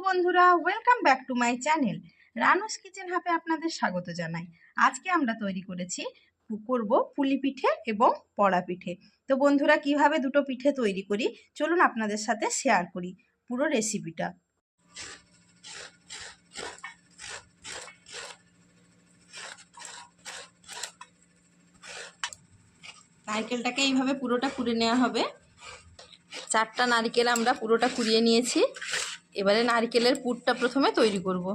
বন্ধুরা, welcome back to my channel Ranu's kitchen হাবে আপনাদের স্বাগত জানাই। আজকে আমরা তৈরি করব পুলি পিঠে এবং পড়া পিঠে। তো বন্ধুরা, কিভাবে দুটো পিঠে তৈরি করি চলুন আপনাদের সাথে শেয়ার করি পুরো রেসিপিটা। নারকেলটাকে এইভাবে পুরোটা কুড়ে নেওয়া হবে। 4টা নারকেল আমরা পুরোটা কুড়িয়ে নিয়েছি। এবারে নারকেলের পুরটা প্রথমে তৈরি করব।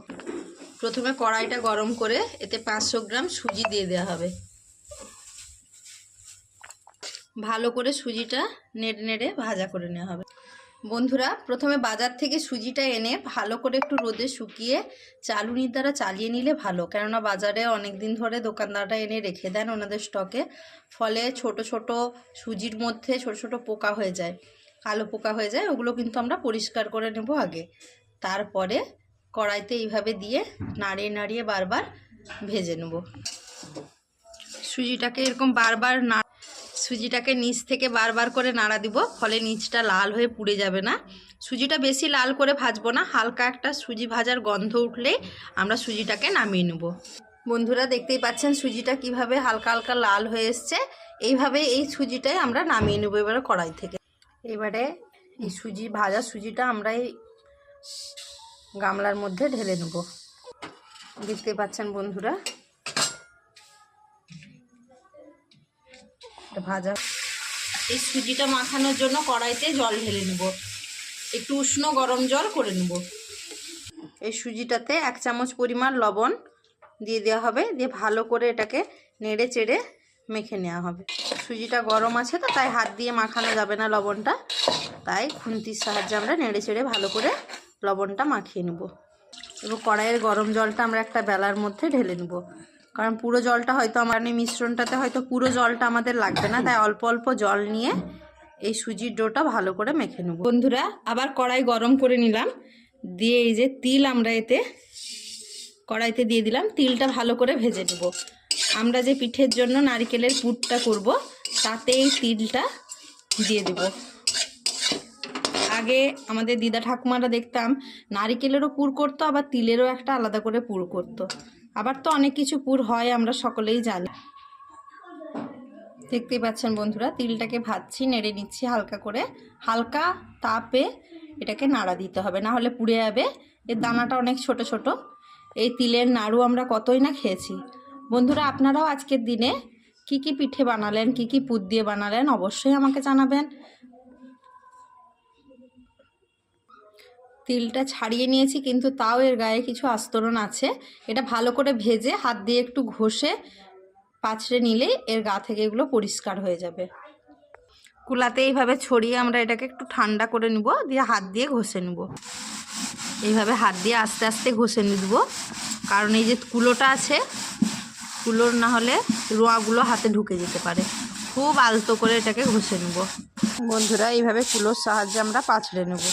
প্রথমে কড়াইটা গরম করে এতে 500 গ্রাম সুজি দিয়ে দেওয়া হবে। ভালো করে সুজিটা নেড়ে নেড়ে ভাজা করে নেওয়া হবে। বন্ধুরা, প্রথমে বাজার থেকে সুজিটা এনে ভালো করে একটু রোদে শুকিয়ে চালুনির দ্বারা চালিয়ে নিলে ভালো, কেননা বাজারে অনেক দিন ধরে দোকানদাররা এনে রেখে দেন ওনাদের স্টকে, ফলে ছোট ছোট সুজির মধ্যে ছোট ছোট পোকা হয়ে যায়, কালো পোকা হয়ে যায়। ওগুলো কিন্তু আমরা পরিষ্কার করে নেব আগে। তারপরে কড়াইতে এইভাবে দিয়ে নাড়িয়ে নাড়িয়ে বারবার ভেজে নেব। সুজিটাকে এরকম সুজিটাকে নিচ থেকে বারবার করে নাড়া দিব, ফলে নিচটা লাল হয়ে পুড়ে যাবে না। সুজিটা বেশি লাল করে ভাজবো না, হালকা একটা সুজি ভাজার গন্ধ উঠলেই আমরা সুজিটাকে নামিয়ে নেব। বন্ধুরা, দেখতেই পাচ্ছেন সুজিটা কিভাবে হালকা হালকা লাল হয়ে এসছে। এইভাবে এই সুজিটাই আমরা নামিয়ে নেব এবারে কড়াই থেকে। এবারে এই ভাজা সুজিটা আমরা এই গামলার মধ্যে ঢেলে নেব। দেখতে পাচ্ছেন বন্ধুরা, ভাজা এই সুজিটা মাখানোর জন্য কড়াইতে জল ঢেলে নেব। একটু উষ্ণ গরম জল করে নেব। এই সুজিটাতে 1 চামচ পরিমাণ লবণ দিয়ে দেওয়া হবে, দিয়ে ভালো করে এটাকে নেড়ে চেড়ে মেখে নেওয়া হবে। সুজিটা গরম আছে তো তাই হাত দিয়ে মাখানো যাবে না লবণটা, তাই খুন্তির সাহায্যে আমরা নেড়ে চেড়ে ভালো করে লবণটা মাখিয়ে নেব। এবং কড়াইয়ের গরম জলটা আমরা একটা বেলার মধ্যে ঢেলে নেব, কারণ পুরো জলটা হয়তো আমার মিশ্রণটাতে হয়তো পুরো জলটা আমাদের লাগবে না, তাই অল্প অল্প জল নিয়ে এই সুজির ডোটা ভালো করে মেখে নেব। বন্ধুরা, আবার কড়াই গরম করে নিলাম, দিয়ে এই যে তিল আমরা এতে কড়াইতে দিয়ে দিলাম। তিলটা ভালো করে ভেজে নেব। আমরা যে পিঠের জন্য নারকেলের পুরটা করব তাতে এই তিলটা দিয়ে দেব। আগে আমাদের দিদা ঠাকুমারা দেখতাম নারকেলেরও পুর করতো, আবার তিলেরও একটা আলাদা করে পুর করতো। আবার তো অনেক কিছু পুর হয়, আমরা সকলেই জানি। দেখতেই পাচ্ছেন বন্ধুরা, তিলটাকে ভাজছি, নেড়ে নিচ্ছি হালকা করে। হালকা তাপে এটাকে নাড়া দিতে হবে, না হলে পুড়ে যাবে। এর দানাটা অনেক ছোট ছোট। এই তিলের নাড়ু আমরা কতই না খেয়েছি। বন্ধুরা, আপনারাও আজকের দিনে কি কি পিঠে বানালেন, কি কি পুর দিয়ে বানালেন অবশ্যই আমাকে জানাবেন। তিলটা ছাড়িয়ে নিয়েছি, কিন্তু তাও এর গায়ে কিছু আস্তরণ আছে। এটা ভালো করে ভেজে হাত দিয়ে একটু ঘষে পাছড়ে নিলে এর গা থেকে এগুলো পরিষ্কার হয়ে যাবে। কুলাতে এইভাবে ছড়িয়ে আমরা এটাকে একটু ঠান্ডা করে নিব, দিয়ে হাত দিয়ে ঘষে নিব। এইভাবে হাত দিয়ে আস্তে আস্তে ঘষে নিব, কারণ এই যে কুলোটা আছে, কুলোর না হলে রোঁয়াগুলো হাতে ঢুকে যেতে পারে। খুব আলতো করে এটাকে ঘষে নেব। বন্ধুরা, এইভাবে কুলোর সাহায্যে আমরা পাছড়ে নেব।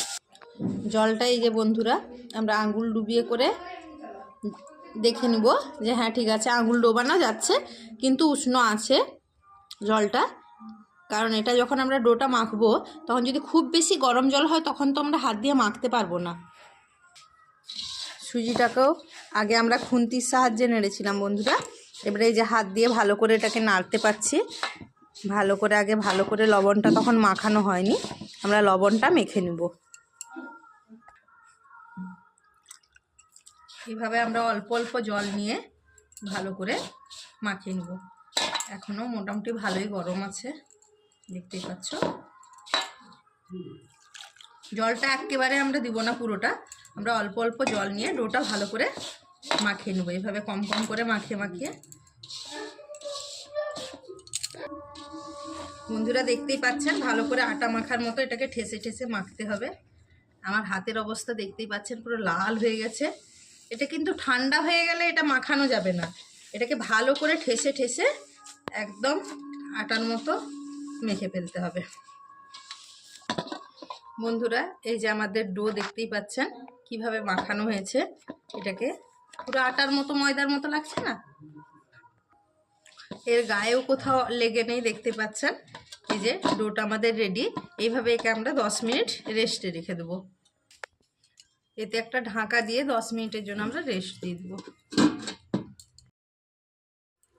জলটা এই যে বন্ধুরা, আমরা আঙুল ডুবিয়ে করে দেখে নিব যে হ্যাঁ ঠিক আছে, আঙুল ডোবানো যাচ্ছে, কিন্তু উষ্ণ আছে জলটা। কারণ এটা যখন আমরা ডোটা মাখবো তখন যদি খুব বেশি গরম জল হয় তখন তো আমরা হাত দিয়ে মাখতে পারবো না। সুজিটাকেও আগে আমরা খুন্তির সাহায্যে নেড়েছিলাম বন্ধুরা। এবারে এই যে হাত দিয়ে ভালো করে এটাকে নাড়তে পারছি। ভালো করে লবণটা তখন মাখানো হয়নি, আমরা লবণটা মেখে নেব। এইভাবে আমরা অল্প অল্প জল নিয়ে ভালো করে মাখিয়ে নেব। এখনও মোটামুটি ভালোই গরম আছে, দেখতেই পাচ্ছ। জলটা একেবারে আমরা দিব না পুরোটা, আমরা অল্প অল্প জল নিয়ে ডোটা ভালো করে মাখিয়ে নেব। এইভাবে কম কম করে মাখিয়ে মাখিয়ে। বন্ধুরা, দেখতেই পাচ্ছেন ভালো করে আটা মাখার মতো এটাকে ঠেসে ঠেসে মাখতে হবে। আমার হাতের অবস্থা দেখতেই পাচ্ছেন, পুরো লাল হয়ে গেছে। এটা কিন্তু ঠান্ডা হয়ে গেলে এটা মাখানো যাবে না, এটাকে ভালো করে ঠেসে ঠেসে একদম আটার মতো মেখে ফেলতে হবে। বন্ধুরা, এই যে আমাদের ডো দেখতেই পাচ্ছেন কিভাবে মাখানো হয়েছে। এটাকে পুরো আটার মতো, ময়দার মতো লাগছে না? এর গায়েও কোথাও লেগে নেই, দেখতে পাচ্ছেন। এই যে ডোটা আমাদের রেডি। এইভাবে একে আমরা 10 মিনিট রেস্টে রেখে দেবো। এতে একটা ঢাকা দিয়ে 10 মিনিটের জন্য আমরা রেস্ট দিয়ে দেবো।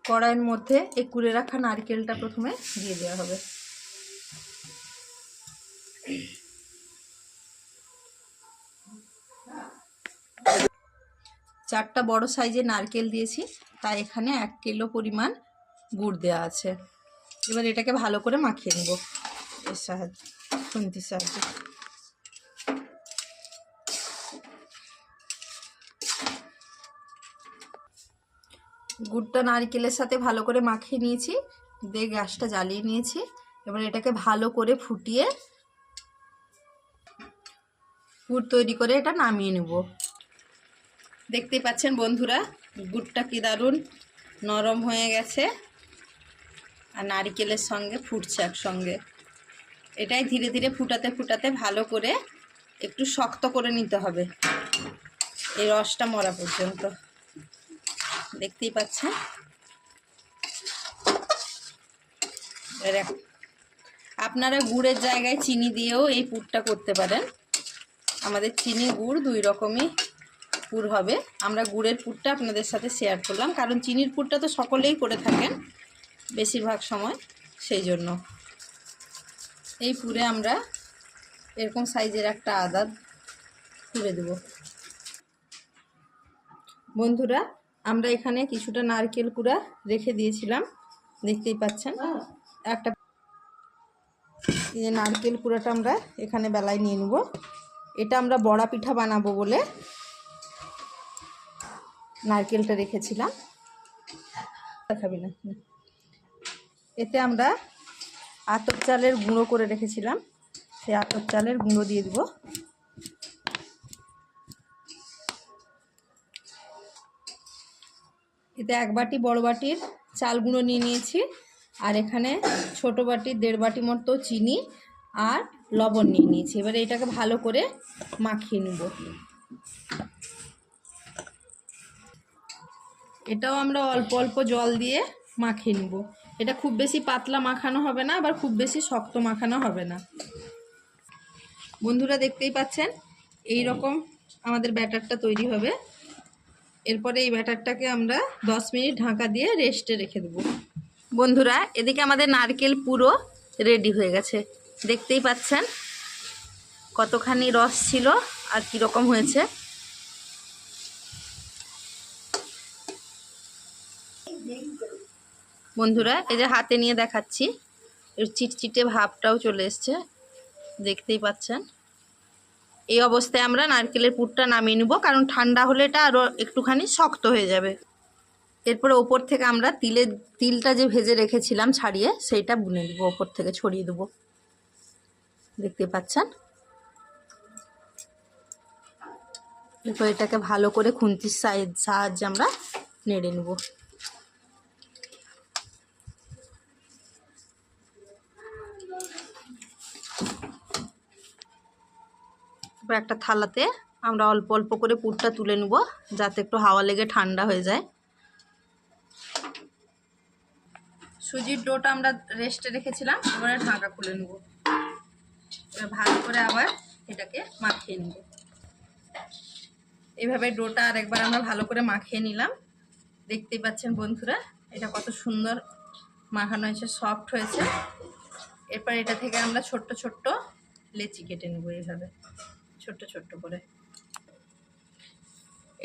কড়াইয়ের মধ্যে এই কুড়ে রাখা নারকেলটা প্রথমে দিয়ে দেওয়া হবে। চারটা বড় সাইজের নারকেল দিয়েছি, তাই এখানে 1 কিলো পরিমাণ গুড় দেওয়া আছে। এবার এটাকে ভালো করে মাখিয়ে নেব এর সাহায্যে, খুন্তির সাহায্যে। গুড়টা নারকেলের সাথে ভালো করে মাখিয়ে নিয়েছি, দিয়ে গ্যাসটা জ্বালিয়ে নিয়েছি। এবার এটাকে ভালো করে ফুটিয়ে গুড় তৈরি করে এটা নামিয়ে নেব। দেখতেই পাচ্ছেন বন্ধুরা, গুড়টা কি দারুণ নরম হয়ে গেছে আর নারকেলের সঙ্গে ফুটছে একসঙ্গে। এটাই ধীরে ধীরে ফুটাতে ফুটাতে ভালো করে একটু শক্ত করে নিতে হবে, এই রসটা মরা পর্যন্ত। দেখতেই পাচ্ছেন। আপনারা গুড়ের জায়গায় চিনি দিয়েও এই পুরটা করতে পারেন। আমাদের চিনি গুড় 2 রকমই পুর হবে। আমরা গুড়ের পুরটা আপনাদের সাথে শেয়ার করলাম, কারণ চিনির পুরটা তো সকলেই করে থাকেন বেশিরভাগ সময়, সেই জন্য। এই পুরে আমরা এরকম সাইজের একটা আদা পুরে দেব। বন্ধুরা, আমরা এখানে কিছুটা নারকেল কুড়া রেখে দিয়েছিলাম, দেখতেই পাচ্ছেন। একটা এই যে নারকেল কুড়াটা আমরা এখানে বেলায় নিয়ে নেব। এটা আমরা বড়া পিঠা বানাবো বলে নারকেলটা রেখেছিলাম। দেখাবি না। এতে আমরা আতপ চালের গুঁড়ো করে রেখেছিলাম, সেই আতপ চালের গুঁড়ো দিয়ে দেব। এতে 1 বাটি বড় বাটির চাল গুঁড়ো নিয়ে নিয়েছি, আর এখানে ছোট বাটির 1.5 বাটি মতো চিনি আর লবণ নিয়ে নিয়েছি। এবারে এটাকে ভালো করে মাখিয়ে নেব। এটাও আমরা অল্প অল্প জল দিয়ে মাখিয়ে নেব। এটা খুব বেশি পাতলা মাখানো হবে না, আবার খুব বেশি শক্ত মাখানো হবে না। বন্ধুরা, দেখতেই পাচ্ছেন এই রকম আমাদের ব্যাটারটা তৈরি হবে। এরপরে এই ব্যাটারটাকে আমরা 10 মিনিট ঢাকা দিয়ে রেস্টে রেখে দেব। বন্ধুরা, এদিকে আমাদের নারকেল পুরো রেডি হয়ে গেছে। দেখতেই পাচ্ছেন কতখানি রস ছিল আর কীরকম হয়েছে। বন্ধুরা, এই যে হাতে নিয়ে দেখাচ্ছি, এর চিটচিটে ভাবটাও চলে এসছে, দেখতেই পাচ্ছেন। এই অবস্থায় আমরা নারকেলের পুরটা নামিয়ে নেব, কারণ ঠান্ডা হলে এটা আরও একটুখানি শক্ত হয়ে যাবে। এরপরে ওপর থেকে আমরা তিলটা যে ভেজে রেখেছিলাম ছাড়িয়ে, সেইটা বুনে দেবো, ওপর থেকে ছড়িয়ে দেবো। দেখতে পাচ্ছেন। এরপর এটাকে ভালো করে খুন্তির সাহায্যে আমরা নেড়ে নেব। এবার একটা থালাতে আমরা অল্প অল্প করে পুরটা তুলে নেব, যাতে একটু হাওয়া লেগে ঠান্ডা হয়ে যায়। সুজির ডোটা আমরা রেস্টে রেখেছিলাম, এবারে ঢাকা খুলে নেব। এবার ভালো করে আবার এটাকে মাখিয়ে নেব। এইভাবে ডোটা আরেকবার আমরা ভালো করে মাখিয়ে নিলাম। দেখতেই পাচ্ছেন বন্ধুরা, এটা কত সুন্দর মাখানো হয়েছে, সফট হয়েছে। এরপর এটা থেকে আমরা ছোট্ট ছোট্ট লেচি কেটে নেব, এইভাবে ছোট্ট ছোট্ট করে।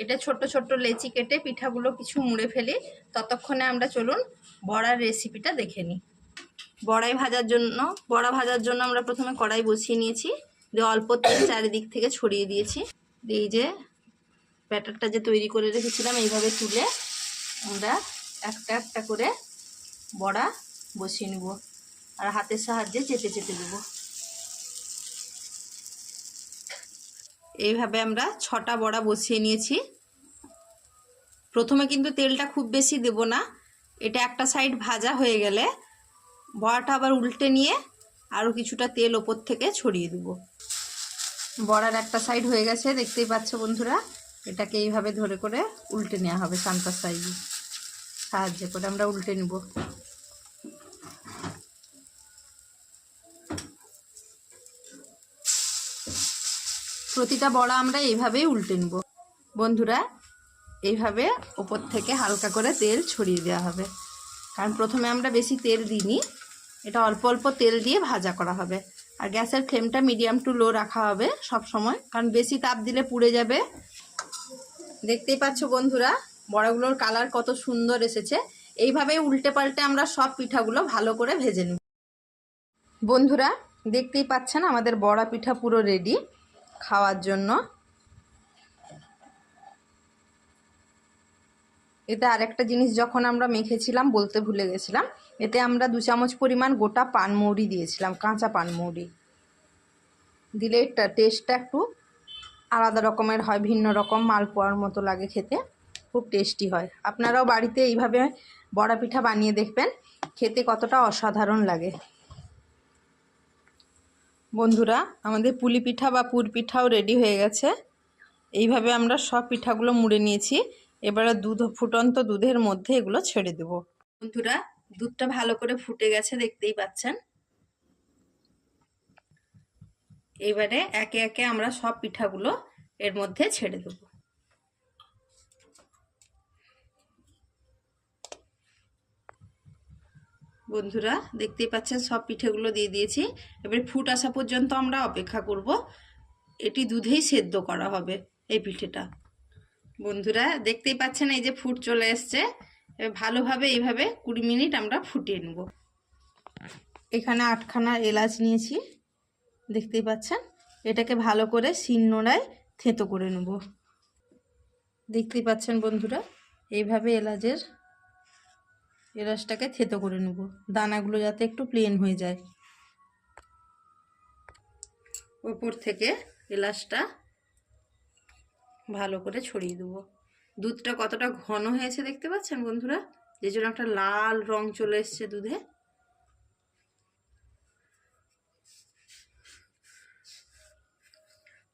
এটা ছোট্ট ছোট্ট লেচি কেটে পিঠাগুলো কিছু মুড়ে ফেলি। ততক্ষণে আমরা চলুন বড়ার রেসিপিটা দেখে নিই। বড়া ভাজার জন্য আমরা প্রথমে কড়াই বসিয়ে নিয়েছি, দিয়ে অল্প তেল চারিদিক থেকে ছড়িয়ে দিয়েছি। এই যে ব্যাটারটা যে তৈরি করে রেখেছিলাম, এইভাবে তুলে আমরা একটা একটা করে বড়া বসিয়ে নেব, আর হাতের সাহায্যে চেটে চেটে দেব। এইভাবে আমরা 6টা বড়া বসিয়ে নিয়েছি। প্রথমে কিন্তু তেলটা খুব বেশি দেব না, এটা একটা সাইড ভাজা হয়ে গেলে বড়াটা আবার উল্টে নিয়ে আরও কিছুটা তেল ওপর থেকে ছড়িয়ে দেব। বড়ার একটা সাইড হয়ে গেছে, দেখতেই পাচ্ছ বন্ধুরা। এটাকে এইভাবে ধরে করে উল্টে নেওয়া হবে, সামনের সাইডে সাহায্য করে আমরা উল্টে নেব। প্রতিটা বড়া আমরা এইভাবেই উল্টে নেব। বন্ধুরা, এইভাবে উপর থেকে হালকা করে তেল ছড়িয়ে দেওয়া হবে, কারণ প্রথমে আমরা বেশি তেল দিইনি, এটা অল্প অল্প তেল দিয়ে ভাজা করা হবে। আর গ্যাসের ফ্লেমটা মিডিয়াম টু লো রাখা হবে সব সময়, কারণ বেশি তাপ দিলে পুড়ে যাবে। দেখতেই পাচ্ছ বন্ধুরা, বড়াগুলোর কালার কত সুন্দর এসেছে। এইভাবে উল্টে পাল্টে আমরা সব পিঠাগুলো ভালো করে ভেজে নিই। বন্ধুরা, দেখতেই পাচ্ছেন আমাদের বড়া পিঠা পুরো রেডি খাওয়ার জন্য। এতে আরেকটা জিনিস যখন আমরা মেখেছিলাম বলতে ভুলে গেছিলাম, এতে আমরা 2 চামচ পরিমাণ গোটা পানমৌরি দিয়েছিলাম, কাঁচা পানমৌরি দিলে টেস্টটা একটু আলাদা রকমের হয়, ভিন্ন রকম মালপোয়ার মতো লাগে খেতে, খুব টেস্টি হয়। আপনারাও বাড়িতে এইভাবে বড়া পিঠা বানিয়ে দেখবেন, খেতে কতটা অসাধারণ লাগে। বন্ধুরা, আমাদের পুলি পিঠা বা পুর পিঠাও রেডি হয়ে গেছে। এইভাবে আমরা সব পিঠাগুলো মুড়ে নিয়েছি। এবারে ফুটন্ত দুধের মধ্যে এগুলো ছেড়ে দেব। বন্ধুরা, দুধটা ভালো করে ফুটে গেছে, দেখতেই পাচ্ছেন। এবারে একে একে আমরা সব পিঠাগুলো এর মধ্যে ছেড়ে দেব। বন্ধুরা, দেখতেই পাচ্ছেন সব পিঠেগুলো দিয়ে দিয়েছি। এবারে ফুট আসা পর্যন্ত আমরা অপেক্ষা করব। এটি দুধেই সেদ্ধ করা হবে এই পিঠেটা। বন্ধুরা, দেখতেই পাচ্ছেন এই যে ফুট চলে এসছে। ভালোভাবে এইভাবে 20 মিনিট আমরা ফুটিয়ে নেব। এখানে 8খানা এলাচ নিয়েছি, দেখতেই পাচ্ছেন। এটাকে ভালো করে শিলনোড়ায় থেঁতো করে নেব। দেখতেই পাচ্ছেন বন্ধুরা, এইভাবে এলাচটাকে থেঁতো করে নেব, দানাগুলো যাতে একটু প্লেন হয়ে যায়। ওপর থেকে এলাচটা ভালো করে ছড়িয়ে দেবো। দুধটা কতটা ঘন হয়েছে দেখতে পাচ্ছেন বন্ধুরা, যে জন্য একটা লাল রং চলে এসছে দুধে।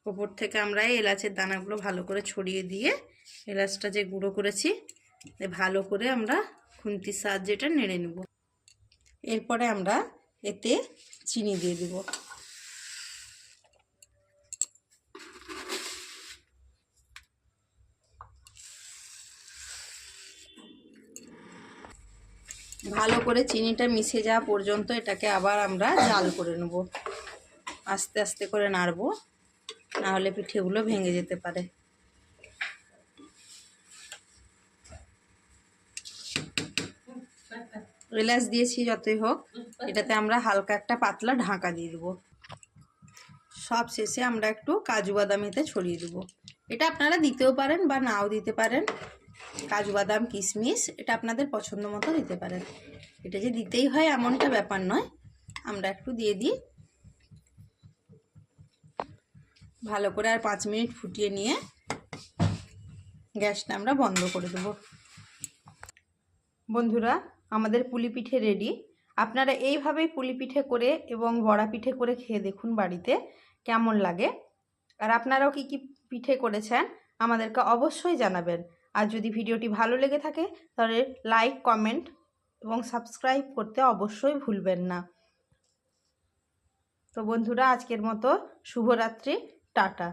ওপর থেকে আমরা এই এলাচের দানাগুলো ভালো করে ছড়িয়ে দিয়ে এলাচটা যে গুঁড়ো করেছি ভালো করে আমরা খুন্তির সাহায্যে এটা নেড়ে নেব। এরপরে আমরা এতে চিনি দিয়ে দেব। ভালো করে চিনিটা মিশে যাওয়া পর্যন্ত এটাকে আবার আমরা জাল করে নেব। আস্তে আস্তে করে নাড়ব, না হলে পিঠেগুলো ভেঙে যেতে পারে। এলাচ দিয়েছি যতই হোক, এটাতে আমরা হালকা একটা পাতলা ঢাকা দিয়ে দেবো। সব শেষে আমরা একটু কাজু বাদাম এতে ছড়িয়ে দেবো। এটা আপনারা দিতেও পারেন বা নাও দিতে পারেন। কাজু বাদাম কিশমিশ এটা আপনাদের পছন্দ মতো দিতে পারেন। এটা যে দিতেই হয় এমনটা ব্যাপার নয়, আমরা একটু দিয়ে দিই। ভালো করে আর 5 মিনিট ফুটিয়ে নিয়ে গ্যাসটা আমরা বন্ধ করে দেব। বন্ধুরা, আমাদের পুলি পিঠে রেডি। আপনারা এইভাবেই পুলি পিঠে করে এবং বড়া পিঠে করে খেয়ে দেখুন বাড়িতে কেমন লাগে। আর আপনারাও কি কি পিঠে করেছেন আমাদেরকে অবশ্যই জানাবেন। আর যদি ভিডিওটি ভালো লেগে থাকে তাহলে লাইক, কমেন্ট এবং সাবস্ক্রাইব করতে অবশ্যই ভুলবেন না। তো বন্ধুরা, আজকের মতো শুভরাত্রি, টাটা।